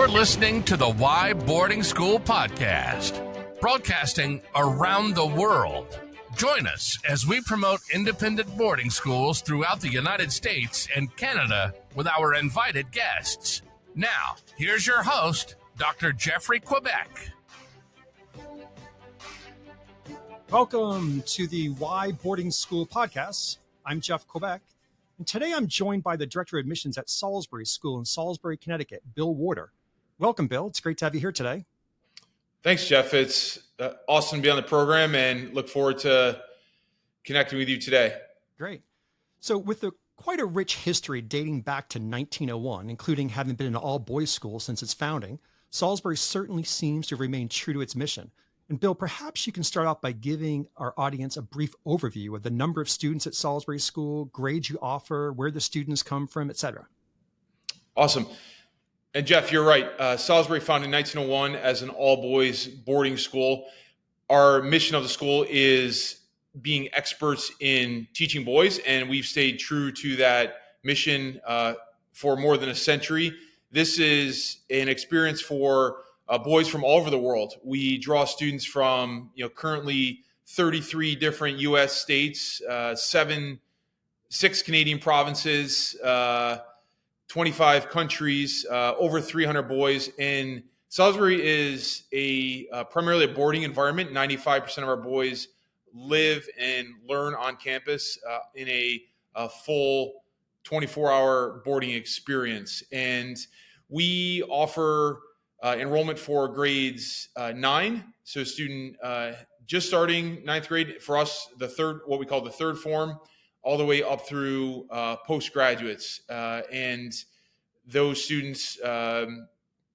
You're listening to the Why Boarding School podcast, broadcasting around the world. Join us as we promote independent boarding schools throughout the United States and Canada with our invited guests. Now, here's your host, Dr. Jeffrey Quebec. Welcome to the Why Boarding School podcast. I'm Jeff Quebec, and today I'm joined by the Director of Admissions at Salisbury School in Salisbury, Connecticut, Bill Warder. Welcome, Bill. It's great to have you here today. Thanks, Jeff. It's awesome to be on the program and look forward to connecting with you today. Great. So with quite a rich history dating back to 1901, including having been an all-boys school since its founding, Salisbury certainly seems to have remained true to its mission. And Bill, perhaps you can start off by giving our audience a brief overview of the number of students at Salisbury School, grades you offer, where the students come from, etc. Awesome. And Jeff, you're right. Salisbury founded in 1901 as an all-boys boarding school. Our mission of the school is being experts in teaching boys, and we've stayed true to that mission for more than a century. This is an experience for boys from all over the world. We draw students from, currently 33 different U.S. states, 6 Canadian provinces, 25 countries, over 300 boys. And Salisbury is primarily a boarding environment. 95% of our boys live and learn on campus in a full 24-hour boarding experience. And we offer enrollment for grades 9, so a student just starting 9th grade, for us, what we call the third form, all the way up through postgraduates. And those students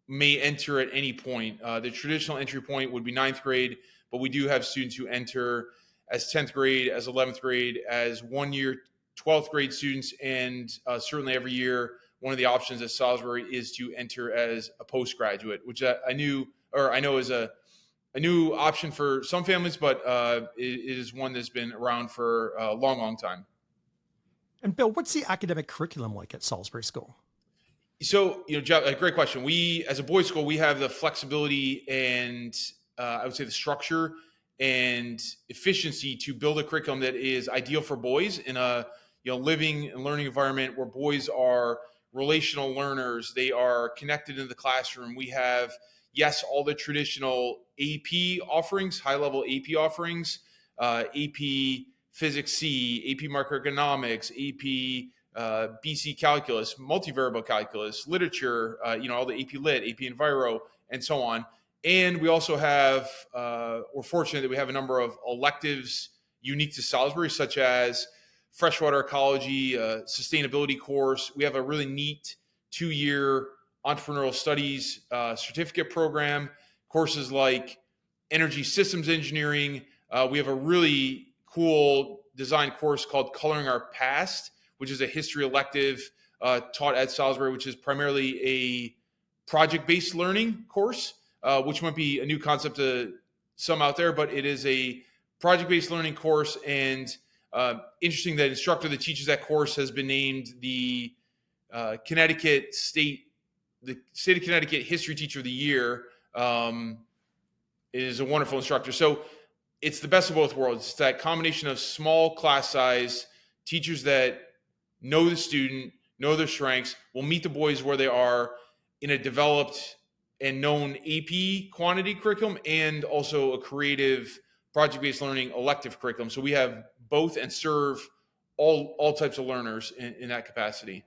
may enter at any point. The traditional entry point would be 9th grade, but we do have students who enter as 10th grade, as 11th grade, as 1-year 12th grade students, and certainly every year one of the options at Salisbury is to enter as a postgraduate, which I know is a new option for some families, but it is one that's been around for a long, long time. And Bill, what's the academic curriculum like at Salisbury School? So, Jeff, a great question. We, as a boys' school, we have the flexibility and I would say the structure and efficiency to build a curriculum that is ideal for boys in a living and learning environment where boys are relational learners. They are connected in the classroom. We have, yes, all the traditional AP offerings, high-level AP offerings, AP Physics C, AP Macroeconomics, AP BC Calculus, multivariable calculus, literature, all the AP Lit, AP Enviro, and so on. And we also have, we're fortunate that we have a number of electives unique to Salisbury, such as freshwater ecology, sustainability course. We have a really neat 2-year entrepreneurial studies certificate program, courses like energy systems engineering. We have a really cool design course called Coloring Our Past, which is a history elective taught at Salisbury, which is primarily a project-based learning course, which might be a new concept to some out there, but it is a project-based learning course. And interesting that instructor that teaches that course has been named the state of Connecticut History Teacher of the Year. Is a wonderful instructor. So it's the best of both worlds. It's that combination of small class size, teachers that know the student, know their strengths, will meet the boys where they are in a developed and known AP quantity curriculum, and also a creative project-based learning elective curriculum. So we have both and serve all types of learners in that capacity.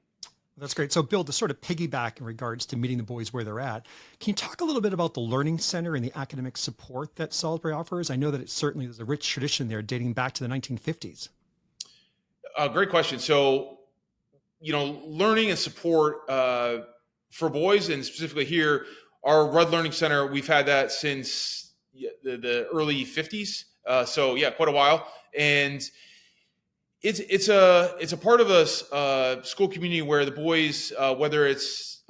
That's great. So Bill, to sort of piggyback in regards to meeting the boys where they're at, can you talk a little bit about the Learning Center and the academic support that Salisbury offers? I know that there's a rich tradition there dating back to the 1950s. Great question. So, learning and support for boys, and specifically here, our Rudd Learning Center, we've had that since the early 50s. So yeah, quite a while. And it's a part of a school community where the boys, whether it's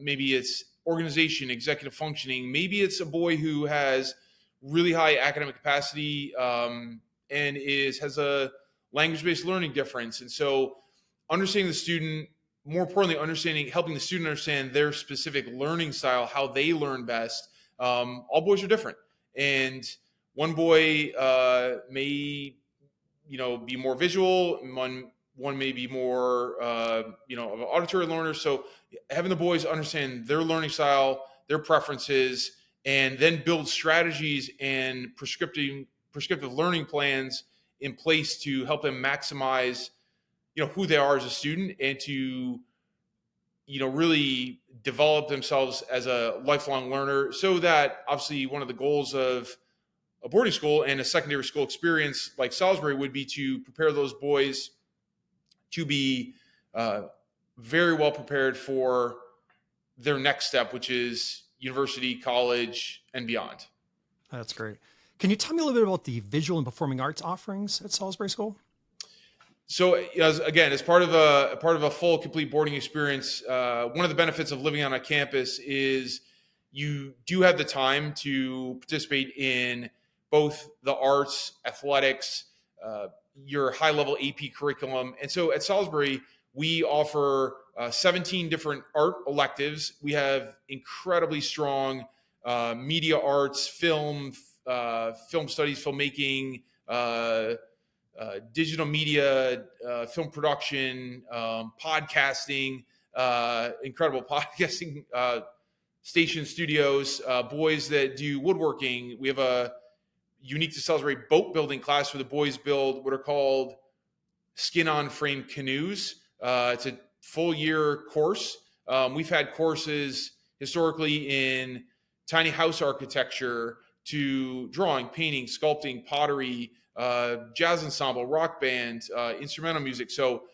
maybe it's organization, executive functioning, maybe it's a boy who has really high academic capacity and has a language-based learning difference. And so understanding the student more importantly, helping the student understand their specific learning style, how they learn best. All boys are different, and one boy may, be more visual. One may be more, of an auditory learner. So having the boys understand their learning style, their preferences, and then build strategies and prescriptive learning plans in place to help them maximize, who they are as a student, and to, really develop themselves as a lifelong learner, so that obviously one of the goals of a boarding school and a secondary school experience like Salisbury would be to prepare those boys to be very well prepared for their next step, which is university, college, and beyond. That's great. Can you tell me a little bit about the visual and performing arts offerings at Salisbury School? So, again, as part of a full, complete boarding experience, one of the benefits of living on a campus is you do have the time to participate in both the arts, athletics, your high-level AP curriculum. And so at Salisbury, we offer 17 different art electives. We have incredibly strong media arts, film studies, filmmaking, digital media, film production, podcasting, incredible podcasting station studios, boys that do woodworking. We have a unique to Salisbury boat building class where the boys build what are called skin-on frame canoes. It's a full year course. We've had courses historically in tiny house architecture to drawing, painting, sculpting, pottery, jazz ensemble, rock band, instrumental music. So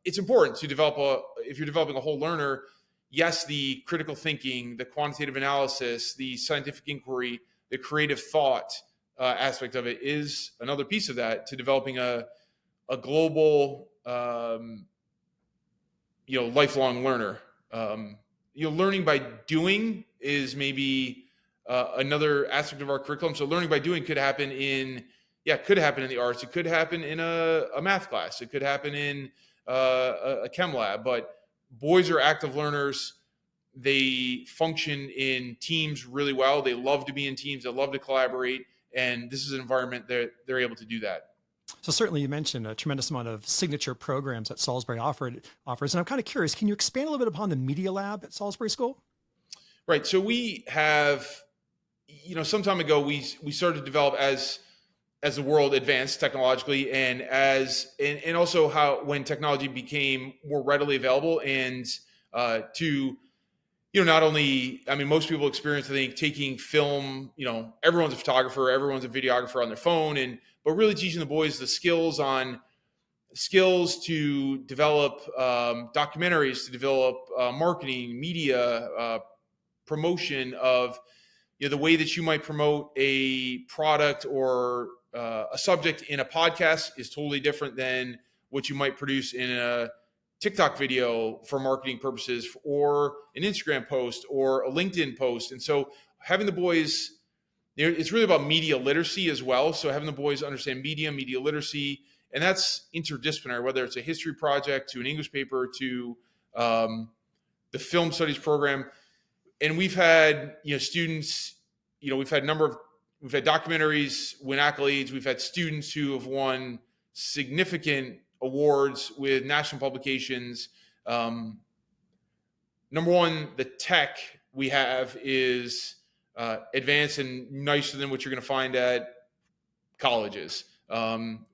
it's important to if you're developing a whole learner, yes, the critical thinking, the quantitative analysis, the scientific inquiry, the creative thought aspect of it is another piece of that, to developing a global, lifelong learner. Learning by doing is maybe another aspect of our curriculum. So learning by doing could happen in the arts. It could happen in a math class. It could happen in a chem lab. But boys are active learners. They function in teams really well. They love to be in teams. They love to collaborate. And this is an environment that they're able to do that. So certainly you mentioned a tremendous amount of signature programs that Salisbury offers. And I'm kind of curious, can you expand a little bit upon the Media Lab at Salisbury School? Right. So we have, some time ago, we started to develop as the world advanced technologically, and also when technology became more readily available, and not only, most people experience, I think, taking film, everyone's a photographer, everyone's a videographer on their phone, but really teaching the boys the skills to develop documentaries, to develop marketing, media, promotion of, the way that you might promote a product or a subject in a podcast is totally different than what you might produce in a TikTok video for marketing purposes, or an Instagram post or a LinkedIn post. And so having the boys, it's really about media literacy as well. So having the boys understand media literacy, and that's interdisciplinary, whether it's a history project to an English paper to the film studies program. And we've had, students, we've had documentaries win accolades. We've had students who have won significant awards with national publications. Number one, the tech we have is advanced and nicer than what you're going to find at colleges.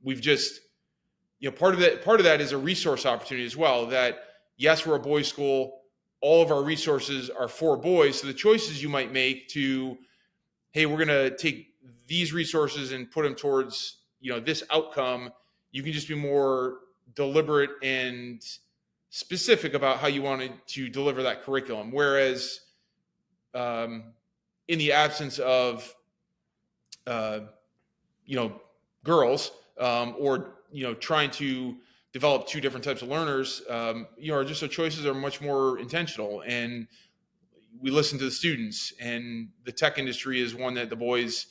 We've just, part of that is a resource opportunity as well, that yes, we're a boys' school. All of our resources are for boys. So the choices you might make to, hey, we're going to take these resources and put them towards, this outcome, you can just be more deliberate and specific about how you wanted to deliver that curriculum. Whereas in the absence of, girls, or, trying to develop two different types of learners, just our choices are much more intentional, and we listen to the students. And the tech industry is one that the boys,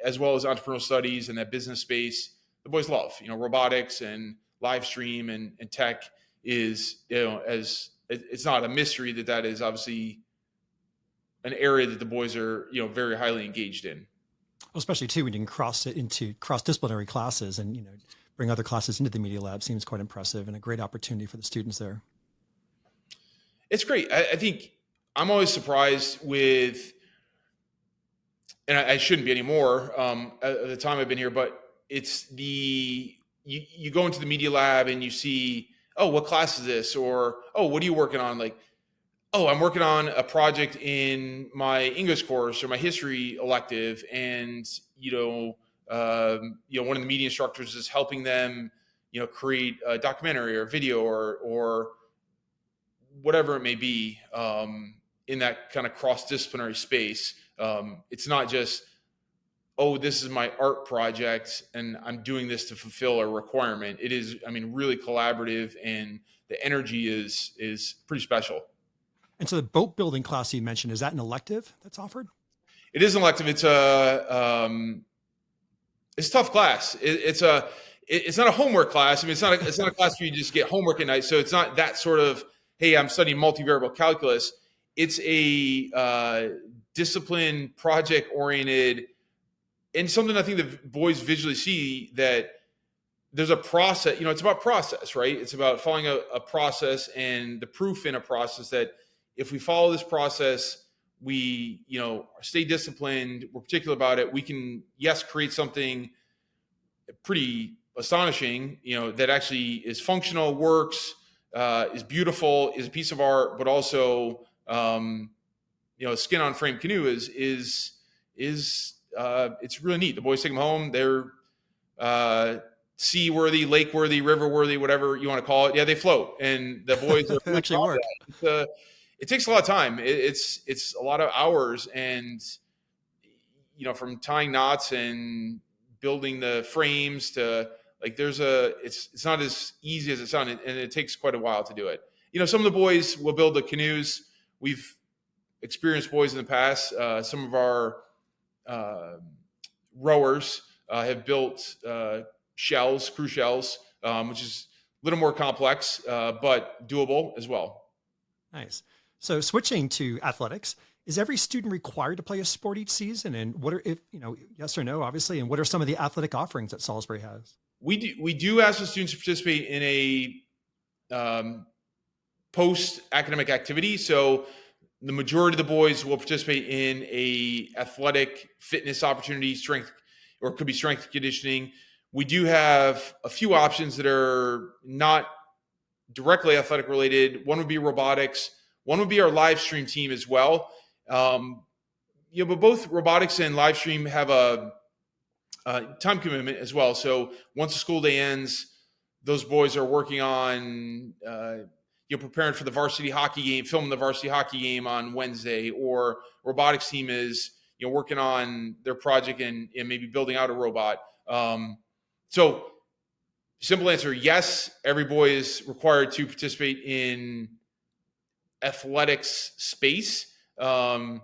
as well as entrepreneurial studies and that business space, the boys love, robotics and live stream and tech is, as it's not a mystery that is obviously an area that the boys are, very highly engaged in. Especially too, when you can cross it into cross-disciplinary classes and, bring other classes into the media lab seems quite impressive and a great opportunity for the students there. It's great. I think I'm always surprised with, and I shouldn't be anymore at the time I've been here, but it's you go into the media lab and you see, oh, what class is this? Or, oh, what are you working on? Like, oh, I'm working on a project in my English course or my history elective. And, one of the media instructors is helping them, create a documentary or video or whatever it may be in that kind of cross-disciplinary space. It's not just, oh, this is my art project and I'm doing this to fulfill a requirement. It is, really collaborative, and the energy is pretty special. And so the boat building class you mentioned, is that an elective that's offered? It is an elective. It's a tough class. It's not a homework class. It's not a class where you just get homework at night. So it's not that sort of, hey, I'm studying multivariable calculus. It's a discipline, project oriented, and something I think the boys visually see, that there's a process. It's about process, right? It's about following a process and the proof in a process that if we follow this process, we, stay disciplined, we're particular about it, we can, yes, create something pretty astonishing, that actually is functional, works, is beautiful, is a piece of art, but also, a skin on frame canoe is it's really neat. The boys take them home. They're sea worthy, lake worthy, river worthy, whatever you want to call it. Yeah, they float, and the boys are actually work. It takes a lot of time. It's a lot of hours, and from tying knots and building the frames to it's not as easy as it sounds, and it takes quite a while to do it. Some of the boys will build the canoes. We've experienced boys in the past. Some of our rowers have built crew shells, which is a little more complex, but doable as well. Nice. So switching to athletics, is every student required to play a sport each season? And what are, yes or no, obviously, and what are some of the athletic offerings that Salisbury has? We do ask the students to participate in a post-academic activity. So the majority of the boys will participate in a athletic fitness opportunity, strength, or it could be strength and conditioning. We do have a few options that are not directly athletic related. One would be robotics. One would be our live stream team as well. But both robotics and live stream have a time commitment as well. So once the school day ends, those boys are working on preparing for the varsity hockey game, filming the varsity hockey game on Wednesday, or robotics team is working on their project and maybe building out a robot. So simple answer, yes, every boy is required to participate in athletics space. And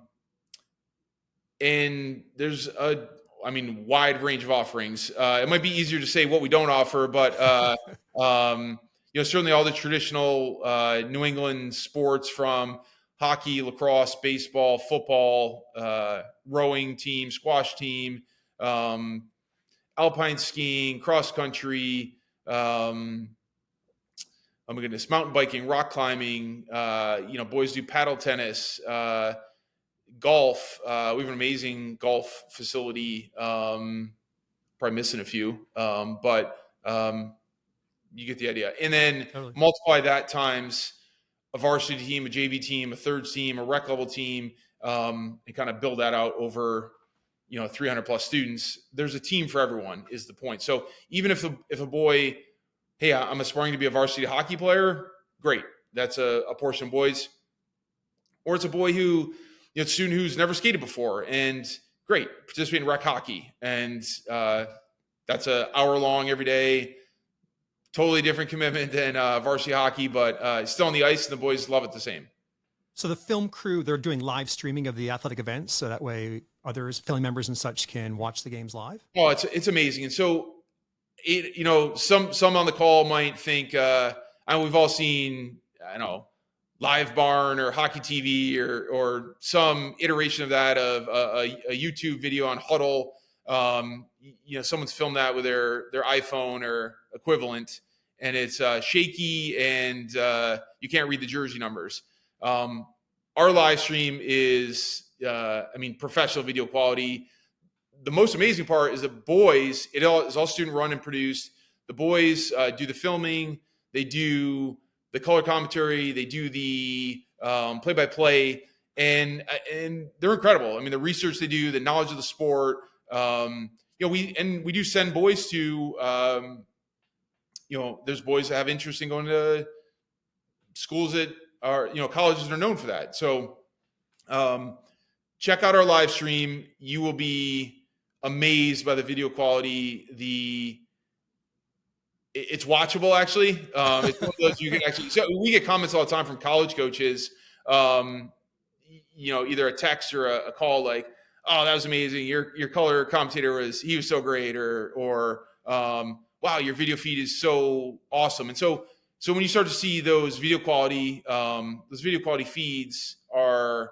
there's a wide range of offerings. It might be easier to say what we don't offer, but certainly all the traditional New England sports, from hockey, lacrosse, baseball, football, rowing team, squash team, alpine skiing, cross country, mountain biking, rock climbing. Boys do paddle tennis, golf. We have an amazing golf facility. Probably missing a few, but you get the idea. And then multiply that times a varsity team, a JV team, a third team, a rec level team, and kind of build that out over 300 plus students. There's a team for everyone is the point. So even if a boy, hey, I'm aspiring to be a varsity hockey player, great. That's a portion of boys. Or it's a boy who, a student who's never skated before, and great, participate in rec hockey. And that's an hour long every day, totally different commitment than varsity hockey, but still on the ice, and the boys love it the same. So the film crew, they're doing live streaming of the athletic events, so that way others, family members and such, can watch the games live? Oh, it's amazing. And so, some on the call might think, I we've all seen, I don't know, Live Barn or Hockey TV or some iteration of that, of a YouTube video on Huddle. Someone's filmed that with their iPhone or equivalent, and it's shaky and you can't read the jersey numbers. Our live stream is, professional video quality. The most amazing part is the boys, it is all student run and produced. The boys do the filming, they do the color commentary, they do the play-by-play, and they're incredible. I mean, the research they do, the knowledge of the sport. We do send boys to, there's boys that have interest in going to schools that are, colleges that are known for that. So check out our live stream. You will be amazed by the video quality. It's watchable, actually. It's one of those you can actually. So we get comments all the time from college coaches, either a text or a call, like, "Oh, that was amazing. Your color commentator was so great," or "Wow, your video feed is so awesome." And so when you start to see those video quality feeds are,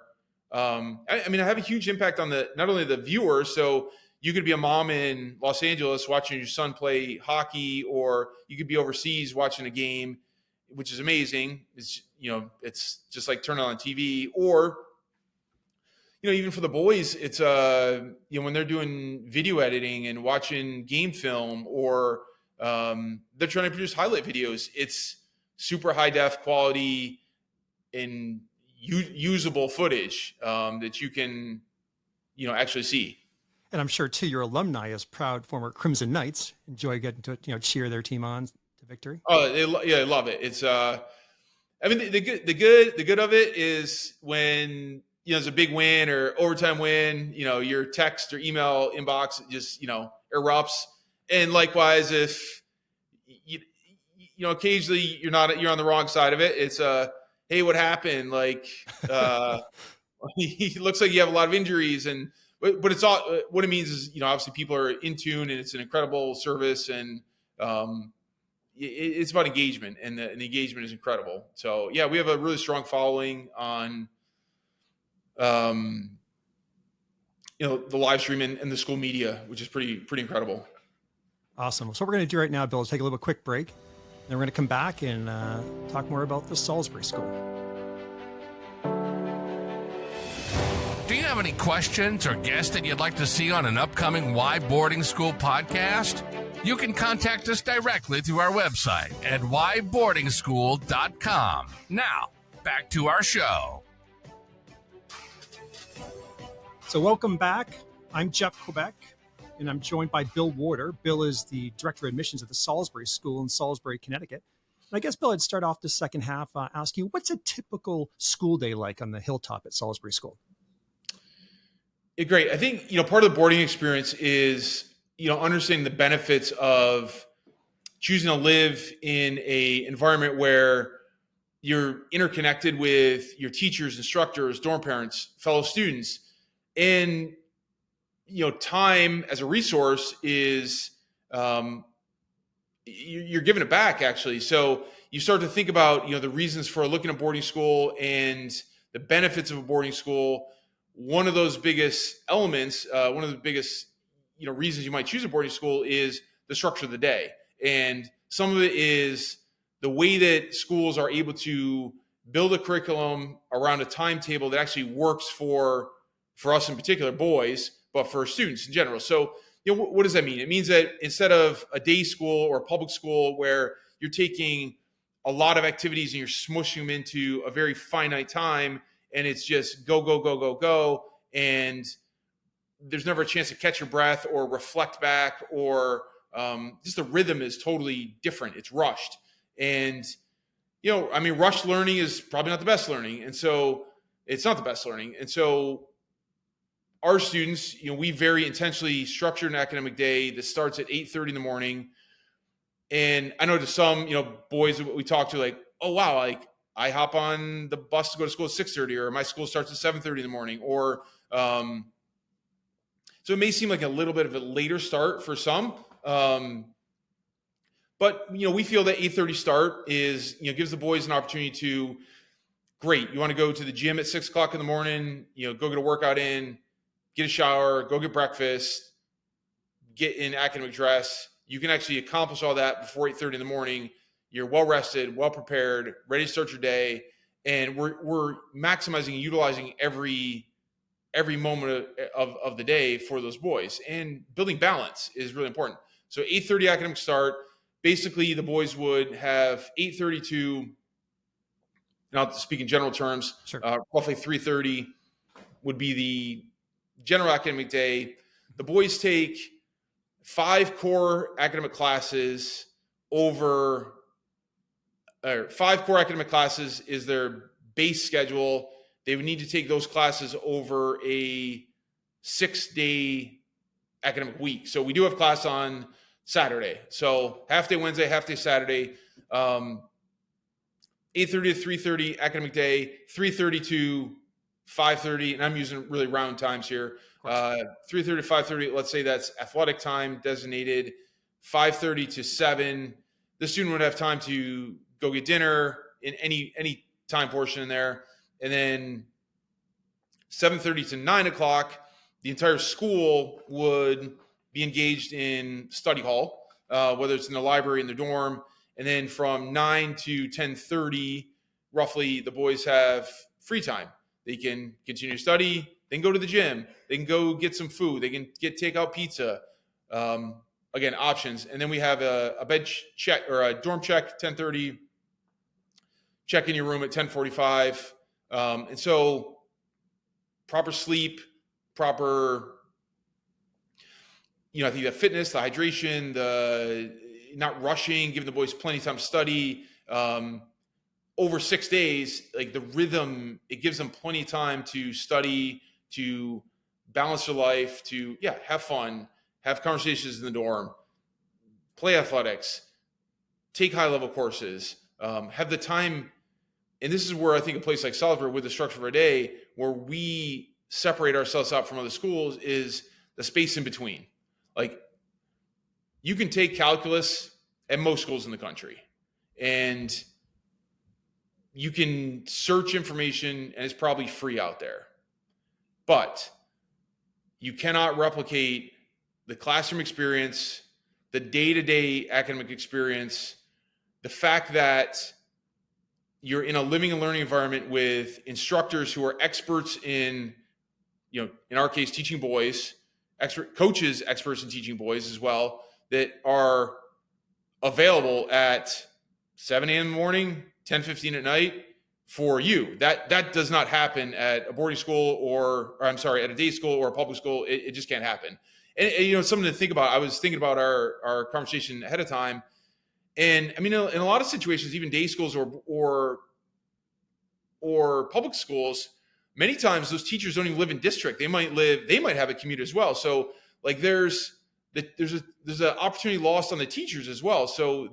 have a huge impact on not only the viewers. So you could be a mom in Los Angeles watching your son play hockey, or you could be overseas watching a game, which is amazing. It's just like turning on TV. Or, even for the boys, it's when they're doing video editing and watching game film, or they're trying to produce highlight videos. It's super high def quality and usable footage that you can, actually see. And I'm sure too, your alumni, as proud former Crimson Knights, enjoy getting to cheer their team on to victory. Oh, they love it. It's the good of it is when there's a big win or overtime win. Your text or email inbox just erupts. And likewise, if occasionally you're on the wrong side of it, it's hey, what happened? Like he looks like you have a lot of injuries, but it's all, what it means is, obviously people are in tune, and it's an incredible service, and it's about engagement, and the engagement is incredible. So yeah, we have a really strong following on, the live stream and the school media, which is pretty incredible. Awesome. So what we're going to do right now, Bill, is take a little quick break. Then we're going to come back and talk more about the Salisbury School. Do you have any questions or guests that you'd like to see on an upcoming Why Boarding School podcast? You can contact us directly through our website at whyboardingschool.com. Now, back to our show. So welcome back. I'm Jeff Quebec, and I'm joined by Bill Warder. Bill is the Director of Admissions at the Salisbury School in Salisbury, Connecticut. And I guess, Bill, I'd start off the second half, ask you, what's a typical school day like on the hilltop at Salisbury School? Great. I think, part of the boarding experience is, understanding the benefits of choosing to live in a environment where you're interconnected with your teachers, instructors, dorm parents, fellow students. And, time as a resource is, you're giving it back, actually. So you start to think about, the reasons for looking at boarding school and the benefits of a boarding school. One of those biggest elements, one of the biggest, reasons you might choose a boarding school is the structure of the day. And some of it is the way that schools are able to build a curriculum around a timetable that actually works for us in particular, boys, but for students in general. So, what does that mean? It means that instead of a day school or a public school where you're taking a lot of activities and you're smushing them into a very finite time, and it's just go, go, go, go, go, and there's never a chance to catch your breath or reflect back, or just the rhythm is totally different. It's rushed. And, rushed learning is probably not the best learning. And so it's not the best learning. And so our students, we very intentionally structured an academic day that starts at 8:30 in the morning. And I know to some, boys that we talk to, like, oh, wow, like, I hop on the bus to go to school at 6:30, or my school starts at 7:30 in the morning, or so it may seem like a little bit of a later start for some, But, we feel that 8:30 start is, gives the boys an opportunity to, great, you want to go to the gym at 6 o'clock in the morning, go get a workout in, get a shower, go get breakfast, get in academic dress. You can actually accomplish all that before 8:30 in the morning. You're well rested, well prepared, ready to start your day. And we're maximizing and utilizing every moment of the day for those boys. And building balance is really important. So 8:30 academic start. Basically, the boys would have 8:30 to, now to speak in general terms, Sure. Roughly 3:30 would be the general academic day. The boys take 5 core academic classes over, or 5 core academic classes is their base schedule. They would need to take those classes over a 6-day academic week. So we do have class on Saturday. So half day Wednesday, half day Saturday, 8:30 to 3:30 academic day, 3:30 to 5:30, and I'm using really round times here. 3:30 to 5:30, let's say that's athletic time designated. 5:30 to 7, the student would have time to go get dinner in any time portion in there. And then 7:30 to 9 o'clock, the entire school would be engaged in study hall, whether it's in the library, in the dorm. And then from 9 to 10:30, roughly, the boys have free time. They can continue to study, they can go to the gym, they can go get some food, they can get takeout pizza. Again, options. And then we have a bed check or a dorm check, 10:30, check in your room at 10:45. And so proper sleep, proper, I think the fitness, the hydration, the not rushing, giving the boys plenty of time to study. Over 6 days, like the rhythm, it gives them plenty of time to study, to balance their life, to, have fun, have conversations in the dorm, play athletics, take high-level courses, have the time. And this is where I think a place like Salisbury, with the structure of our day, where we separate ourselves out from other schools, is the space in between. Like, you can take calculus at most schools in the country, and you can search information, and it's probably free out there. But you cannot replicate the classroom experience, the day-to-day academic experience, the fact that you're in a living and learning environment with instructors who are experts in, in our case, teaching boys, coaches experts in teaching boys as well, that are available at 7 a.m. in the morning, 10:15 at night for you. That does not happen at a boarding school or at a day school or a public school. It just can't happen. And something to think about. I was thinking about our conversation ahead of time. And I mean, in a lot of situations, even day schools or public schools, many times those teachers don't even live in district. They might have a commute as well. So like there's an opportunity lost on the teachers as well. So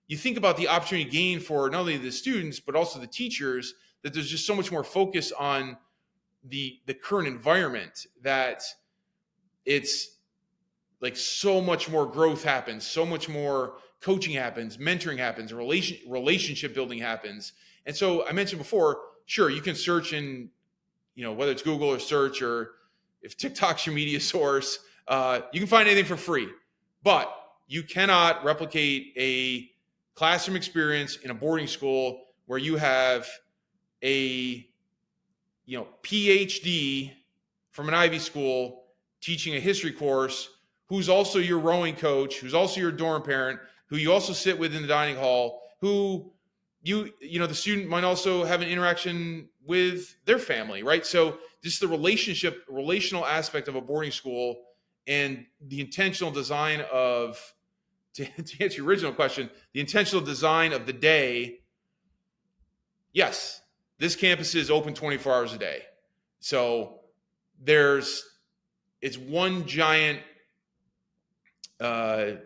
you think about the opportunity gained for not only the students, but also the teachers, that there's just so much more focus on the current environment, that it's like so much more growth happens, so much more coaching happens, mentoring happens, relationship building happens. And so I mentioned before, sure, you can search in, whether it's Google or search, or if TikTok's your media source, you can find anything for free. But you cannot replicate a classroom experience in a boarding school where you have a PhD from an Ivy school teaching a history course, who's also your rowing coach, who's also your dorm parent, who you also sit with in the dining hall, who the student might also have an interaction with their family, right? So just the relational aspect of a boarding school, and the intentional design of, to answer your original question, the intentional design of the day. Yes, this campus is open 24 hours a day. So it's one giant, park,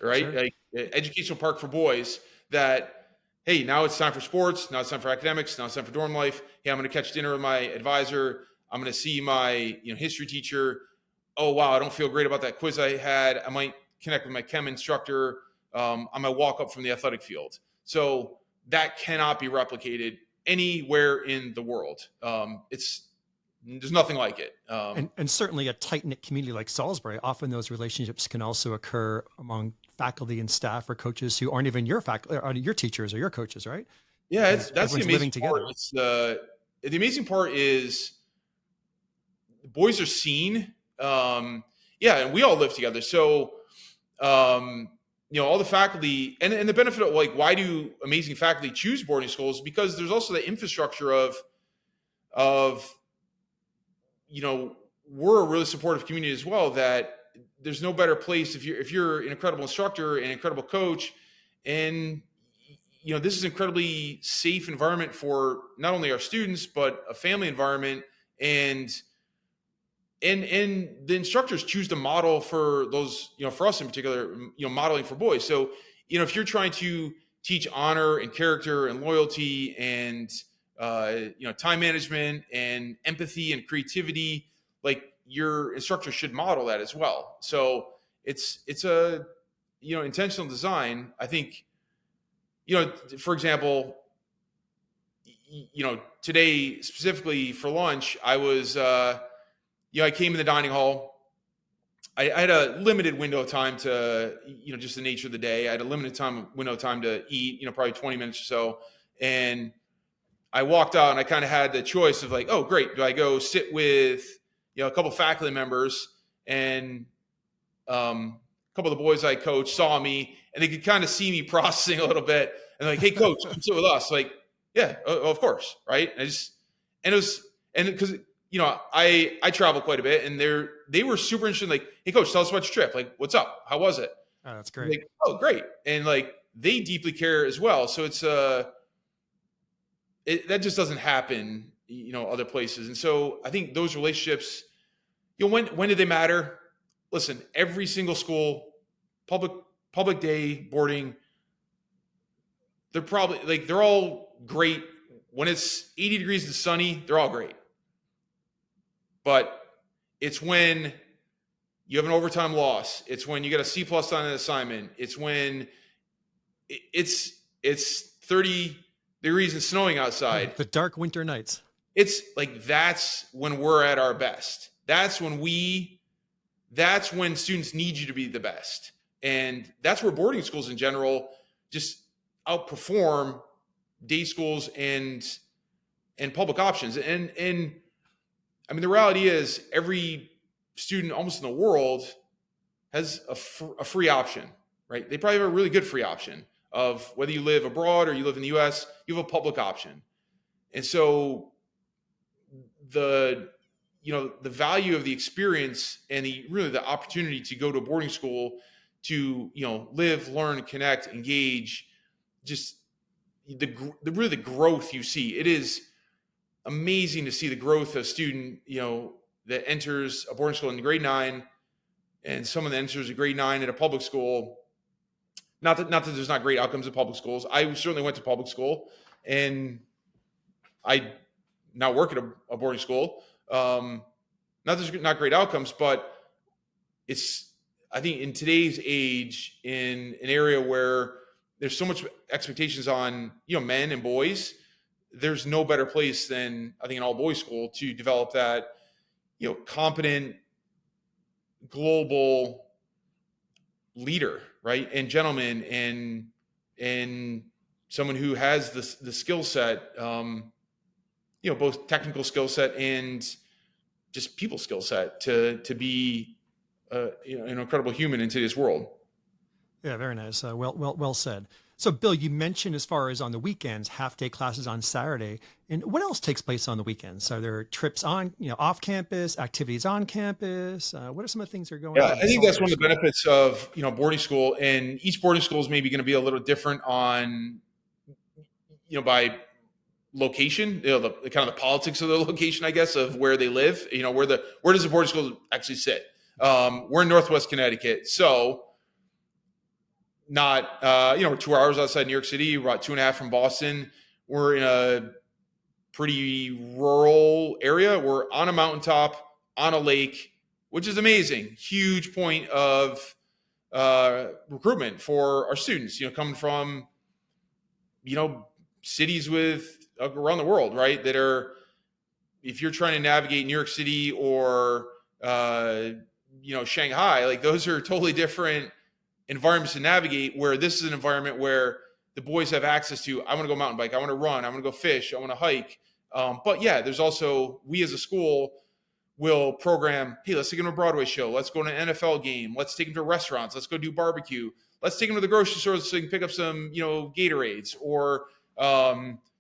right? Sure. Like educational park for boys that, hey, now it's time for sports. Now it's time for academics. Now it's time for dorm life. Hey, I'm going to catch dinner with my advisor. I'm going to see my, history teacher. oh, wow, I don't feel great about that quiz I had. I might connect with my chem instructor on my walk up from the athletic field. So that cannot be replicated anywhere in the world. There's nothing like it. And certainly a tight-knit community like Salisbury, often those relationships can also occur among faculty and staff or coaches who aren't even your faculty, or your teachers or your coaches, right? Yeah, that's the amazing together. part. The amazing part is the boys are seen. And we all live together. So, all the faculty and the benefit of, like, why do amazing faculty choose boarding schools? Because there's also the infrastructure of we're a really supportive community as well, that there's no better place if you're an incredible instructor and incredible coach, and this is an incredibly safe environment for not only our students but a family environment, and the instructors choose to model for those, for us in particular, modeling for boys. So if you're trying to teach honor and character and loyalty and time management and empathy and creativity, like, your instructor should model that as well. So it's a intentional design. I think, for example, today specifically for lunch, I was I came in the dining hall. I had a limited window of time to, just the nature of the day. I had a limited window of time to eat, probably 20 minutes or so. And I walked out and I kind of had the choice of, like, oh, great. Do I go sit with, a couple of faculty members, and a couple of the boys I coach saw me and they could kind of see me processing a little bit, and like, hey, coach, come sit with us. Like, yeah, of course. Right. Because, I travel quite a bit, and they were super interested. Like, hey, coach, tell us about your trip. Like, what's up? How was it? Oh, that's great. Like, oh, great. And, like, they deeply care as well. So it's that just doesn't happen, other places. And so I think those relationships, when did they matter? Listen, every single school, public day, boarding, they're all great. When it's 80 degrees and sunny, they're all great. But it's when you have an overtime loss. It's when you get a C+ on an assignment. It's when it's 30 degrees and snowing outside. The dark winter nights. It's like, that's when we're at our best. That's when students need you to be the best. And that's where boarding schools in general just outperform day schools and public options. And I mean, the reality is every student almost in the world has a free option, right? They probably have a really good free option of whether you live abroad or you live in the US, you have a public option. And so the value of the experience and the opportunity to go to a boarding school to, live, learn, connect, engage, just the growth you see. It is amazing to see the growth of student, that enters a boarding school in grade 9, and someone that enters a grade 9 at a public school. Not that there's not great outcomes in public schools. I certainly went to public school, and I now work at a boarding school. Not there's not great outcomes, but I think in today's age, in an area where there's so much expectations on, men and boys, there's no better place than, I think, an all boys school to develop that, competent global leader, right? And gentleman, and someone who has the skill set, both technical skill set and just people skill set to be an incredible human in today's world. Yeah, very nice. Well said. So, Bill, you mentioned as far as on the weekends, half-day classes on Saturday. And what else takes place on the weekends? Are there trips on, off campus, activities on campus? What are some of the things that are going on? Yeah, I think that's one of the benefits of, boarding school. And each boarding school is maybe going to be a little different on, by location, the kind of the politics of the location, I guess, of where they live. Where does the boarding school actually sit? We're in Northwest Connecticut, so not, we're 2 hours outside New York City, about 2.5 from Boston. We're in a pretty rural area. We're on a mountaintop, on a lake, which is amazing. Huge point of recruitment for our students, coming from, cities with around the world, right? That are, if you're trying to navigate New York City or, Shanghai, like those are totally different environments to navigate, where this is an environment where the boys have access to, I want to go mountain bike, I want to run, I want to go fish, I want to hike. But yeah, there's also, we as a school will program, hey, let's take them to a Broadway show, let's go to an NFL game, let's take them to restaurants, let's go do barbecue, let's take them to the grocery store so they can pick up some, Gatorades, or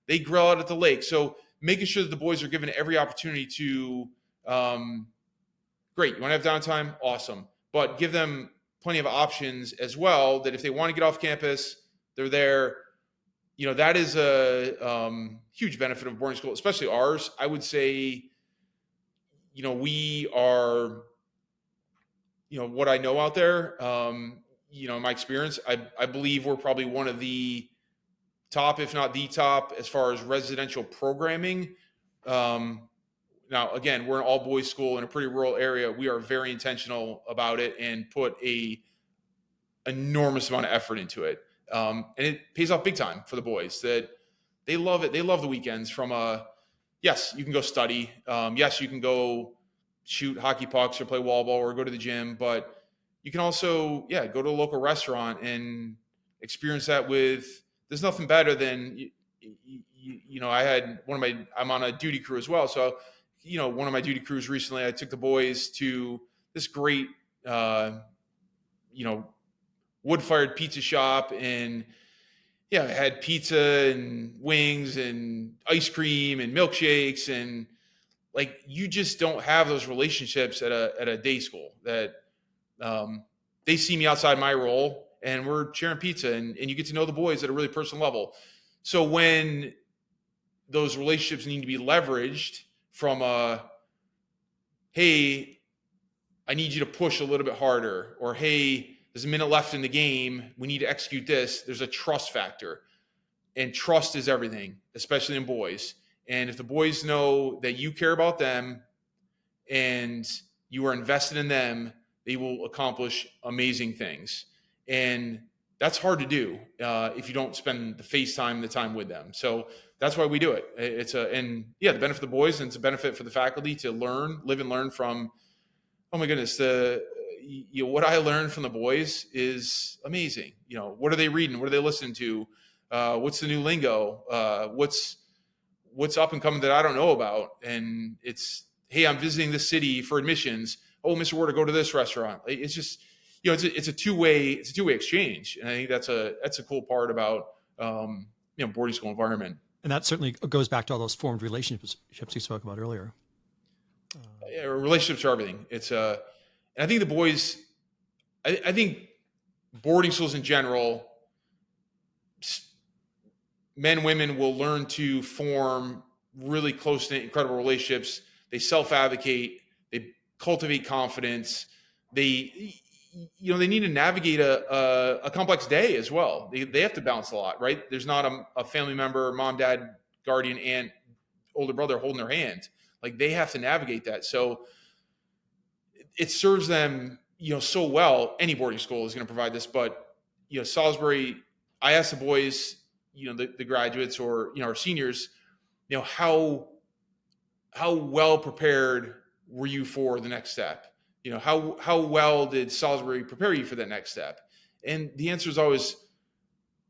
they grill out at the lake. So making sure that the boys are given every opportunity to, great, you want to have downtime? Awesome. But give them plenty of options as well, that if they want to get off campus, they're there. That is a huge benefit of boarding school, especially ours. I would say, we are, what I know out there, in my experience, I believe we're probably one of the top, if not the top, as far as residential programming. Now, again, we're an all boys school in a pretty rural area. We are very intentional about it and put a enormous amount of effort into it. And it pays off big time for the boys, that they love it. They love the weekends from yes, you can go study. Yes, you can go shoot hockey pucks or play wall ball or go to the gym, but you can also, go to a local restaurant and experience that with, there's nothing better than, I had I'm on a duty crew as well. So, one of my duty crews recently, I took the boys to this great, wood-fired pizza shop, and I had pizza and wings and ice cream and milkshakes, and like, you just don't have those relationships at a day school, that they see me outside my role and we're sharing pizza, and you get to know the boys at a really personal level. So when those relationships need to be leveraged from hey, I need you to push a little bit harder, or hey, there's a minute left in the game, we need to execute this. There's a trust factor, and trust is everything, especially in boys. And if the boys know that you care about them and you are invested in them, they will accomplish amazing things. And that's hard to do if you don't spend the face time, the time with them. So that's why we do it. The benefit of the boys, and it's a benefit for the faculty to live and learn from, oh my goodness, what I learned from the boys is amazing. What are they reading? What are they listening to? What's the new lingo? What's up and coming that I don't know about? And it's, hey, I'm visiting this city for admissions. Oh, Mr. Warder, go to this restaurant. It's just, it's a two-way exchange. And I think that's a cool part about, boarding school environment. And that certainly goes back to all those formed relationships you spoke about earlier. Relationships are everything. It's and I think the boys, I think boarding schools in general, men, women will learn to form really close, incredible relationships. They self-advocate, they cultivate confidence. They need to navigate a complex day as well. They have to balance a lot, right? There's not a family member, mom, dad, guardian, aunt, older brother holding their hand. Like, they have to navigate that. So it serves them, so well. Any boarding school is going to provide this, but, Salisbury, I asked the boys, the graduates or, our seniors, how well prepared were you for the next step? How well did Salisbury prepare you for that next step? And the answer is always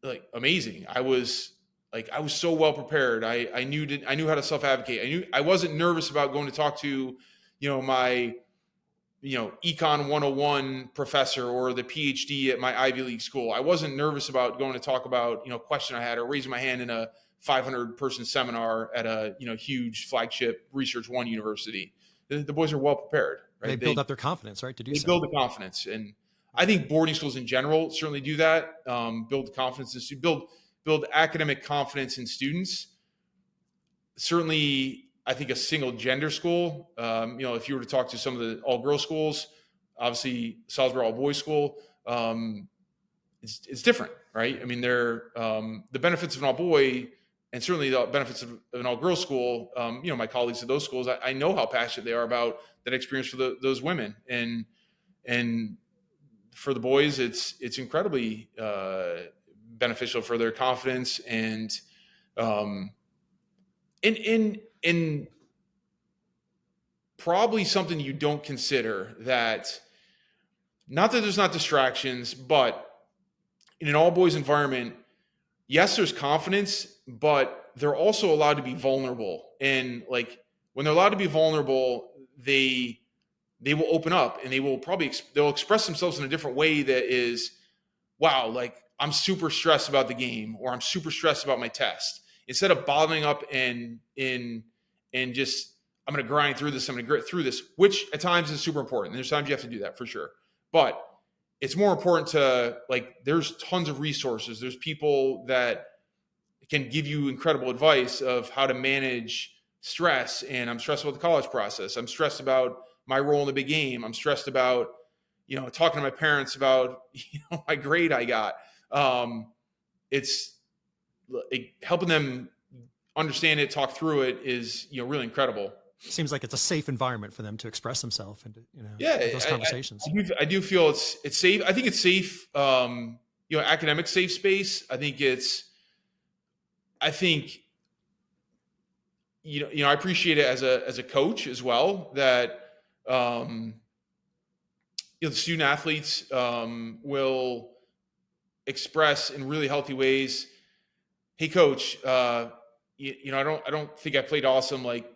like amazing. I was so well prepared. I knew how to self-advocate. I wasn't nervous about going to talk to, my, Econ 101 professor or the PhD at my Ivy League school. I wasn't nervous about going to talk about, a question I had, or raising my hand in a 500 person seminar at a, huge flagship Research One university. The boys are well prepared. Right? They build up their confidence, right? They build the confidence. And I think boarding schools in general certainly do that. Build confidence and build academic confidence in students. Certainly, I think a single gender school, if you were to talk to some of the all girls schools, obviously Salisbury all boys school, it's different, right? I mean, they're the benefits of an all boy and certainly the benefits of an all-girls school, my colleagues at those schools, I know how passionate they are about that experience for those women. And for the boys, it's incredibly beneficial for their confidence and in probably something you don't consider, that not that there's not distractions, but in an all-boys environment, yes, there's confidence, but they're also allowed to be vulnerable. And like when they're allowed to be vulnerable, they will open up, and they'll express themselves in a different way that is, wow, like I'm super stressed about the game, or I'm super stressed about my test. Instead of bottling up and just, I'm going to grind through this, I'm going to grit through this, which at times is super important. There's times you have to do that for sure. But it's more important to, like, there's tons of resources. There's people that can give you incredible advice of how to manage stress. And I'm stressed about the college process. I'm stressed about my role in the big game. I'm stressed about, talking to my parents about, my grade I got. It's helping them understand it, talk through it is, really incredible. Seems like it's a safe environment for them to express themselves and those Yeah, conversations. I do feel it's safe. I think it's safe, academic safe space. I think I appreciate it as a coach as well, that, the student athletes will express in really healthy ways, hey coach, I don't think I played awesome. Like,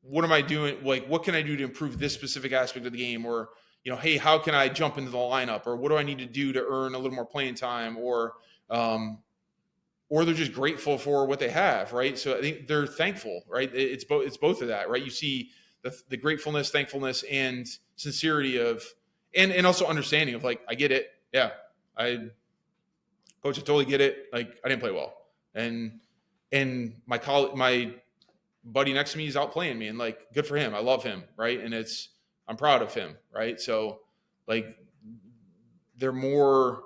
what am I doing? Like, what can I do to improve this specific aspect of the game? Or, hey, how can I jump into the lineup? Or what do I need to do to earn a little more playing time? Or they're just grateful for what they have, right? So I think they're thankful, right? It's both of that, right? You see the gratefulness, thankfulness, and sincerity of, and also understanding of, like, I get it. Yeah. Coach, I totally get it. Like, I didn't play well. And my buddy next to me is out playing me, and, like, good for him. I love him. Right. And I'm proud of him. Right. So, like, they're more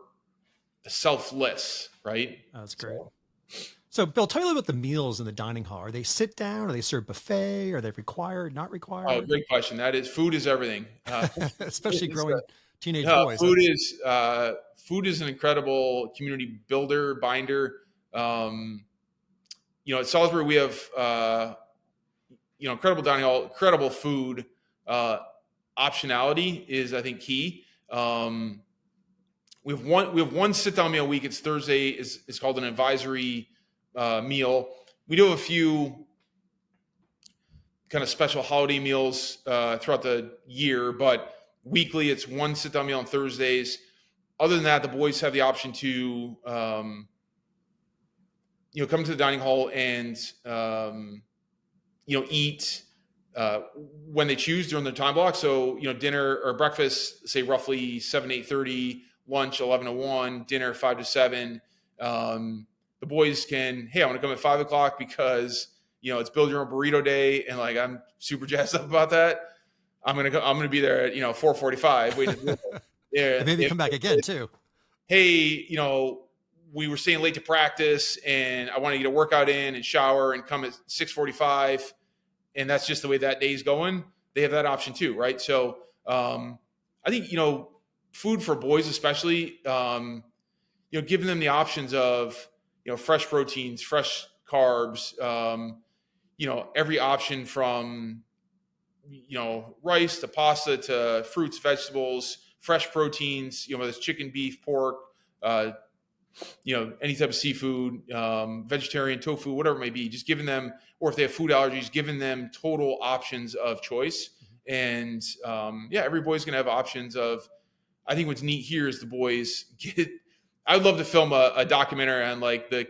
selfless. Right. That's great. So, Bill, tell me a little bit about the meals in the dining hall. Are they sit down? Are they served buffet? Are they required, not required? Oh, great question. Food is everything. Especially growing teenage boys. Food is an incredible community builder, binder. At Salisbury, we have, incredible dining hall, incredible food. Optionality is, I think, key. We have one sit down meal a week. It's Thursday. It's called an advisory meal. We do have a few kind of special holiday meals throughout the year, but weekly it's one sit down meal on Thursdays. Other than that, the boys have the option to come to the dining hall and eat when they choose during their time block. So dinner or breakfast, say roughly 7-8:30, lunch 11 to 1, dinner 5 to 7. The boys can, hey, I want to come at 5 o'clock because it's build your own burrito day, and, like, I'm super jazzed up about that. I'm gonna be there at 4:45. Yeah, maybe come back again too. Hey, we were staying late to practice, and I want to get a workout in and shower and come at 6:45, and that's just the way that day's going. They have that option too, right? So I think food for boys especially, giving them the options of fresh proteins, fresh carbs, every option from rice to pasta to fruits, vegetables, fresh proteins, whether it's chicken, beef, pork, any type of seafood, vegetarian, tofu, whatever it may be, just giving them, or if they have food allergies, giving them total options of choice. And every boy's going to have options of, I think what's neat here is the boys get, I'd love to film a documentary on, like, the